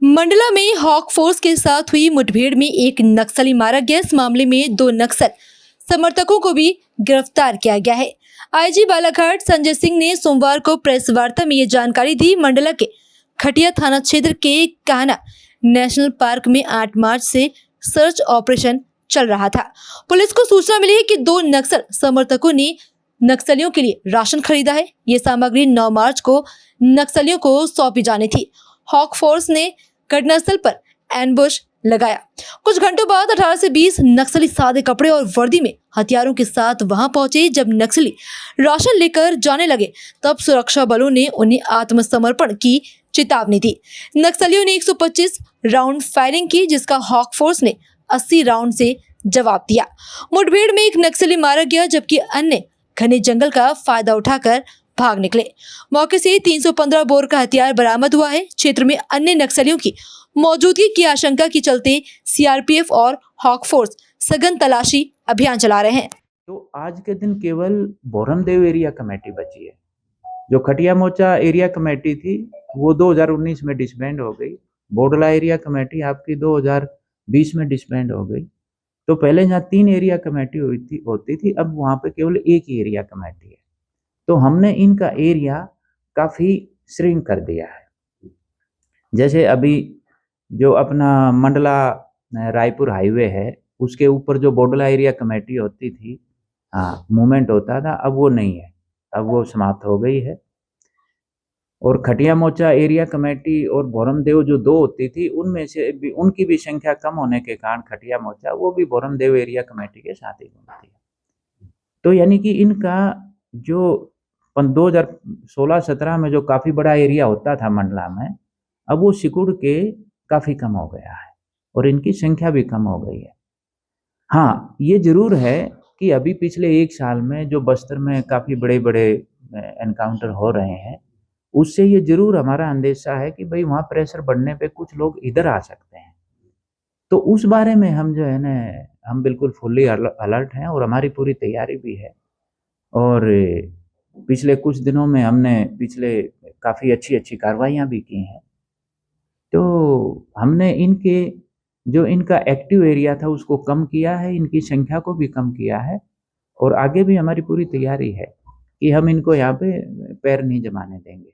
मंडला में hoc force के साथ हुई मुठभेड़ में एक नक्सली मारा गया। इस मामले में 2 नक्सल समर्थकों को भी गिरफ्तार किया गया है। आईजी बालाघाट संजय सिंह ने सोमवार को प्रेस वार्ता में ये जानकारी दी। मंडला के खटिया थाना क्षेत्र के कान्हा नेशनल पार्क में 8 मार्च से सर्च ऑपरेशन चल रहा था। पुलिस को सूचना मिली कि 2 नक्सल समर्थकों ने नक्सलियों के लिए राशन खरीदा है। ये सामग्री 9 मार्च को नक्सलियों को सौंपी जानी थी। हॉक फोर्स ने घटनास्थल पर एम्बुश लगाया। कुछ घंटों बाद 18 से 20 नक्सली सादे कपड़े और वर्दी में हथियारों के साथ वहां पहुंचे। जब नक्सली राशन लेकर जाने लगे तब सुरक्षा बलों ने उन्हें आत्मसमर्पण की चेतावनी दी। नक्सलियों ने 125 राउंड फायरिंग की, जिसका हॉक फोर्स ने 80 राउंड से जवाब दिया। मुठभेड़ में एक नक्सली मारा गया, जबकि अन्य घने जंगल का फायदा उठाकर भाग निकले। मौके से 315 बोर का हथियार बरामद हुआ है। क्षेत्र में अन्य नक्सलियों की मौजूदगी की आशंका के चलते सीआरपीएफ और हॉक फोर्स सघन तलाशी अभियान चला रहे हैं। तो आज के दिन केवल बोरमदेव एरिया कमेटी बची है। जो खटिया मोचा एरिया कमेटी थी वो 2019 में डिसबैंड हो गई। बोडला एरिया कमेटी आपकी 2020 में डिसबैंड हो गई। तो पहले जहाँ 3 एरिया कमेटी होती थी, अब वहाँ पे केवल एक ही एरिया कमेटी है। तो हमने इनका एरिया काफ़ी श्रिंक कर दिया है। जैसे अभी जो अपना मंडला रायपुर हाईवे है उसके ऊपर जो बोडला एरिया कमेटी होती थी, मूवमेंट होता था, अब वो नहीं है, अब वो समाप्त हो गई है। और खटिया मोचा एरिया कमेटी और बोरमदेव जो 2 होती थी, उनमें से भी उनकी भी संख्या कम होने के कारण खटिया मोचा वो भी बोरमदेव एरिया कमेटी के साथ ही घूमती है। तो यानी कि इनका जो 2016-17 में जो काफ़ी बड़ा एरिया होता था मंडला में, अब वो सिकुड़ के काफ़ी कम हो गया है और इनकी संख्या भी कम हो गई है। हाँ, ये ज़रूर है कि अभी पिछले 1 साल में जो बस्तर में काफ़ी बड़े-बड़े एनकाउंटर हो रहे हैं, उससे ये ज़रूर हमारा अंदेशा है कि भाई वहाँ प्रेशर बढ़ने पे कुछ लोग इधर आ सकते हैं। तो उस बारे में हम जो है ना, हम बिल्कुल फुल्ली अलर्ट हैं और हमारी पूरी तैयारी भी है। और पिछले कुछ दिनों में हमने काफ़ी अच्छी कार्रवाइयाँ भी की हैं। तो हमने इनका एक्टिव एरिया था उसको कम किया है, इनकी संख्या को भी कम किया है और आगे भी हमारी पूरी तैयारी है कि हम इनको यहाँ पे पैर नहीं जमाने देंगे।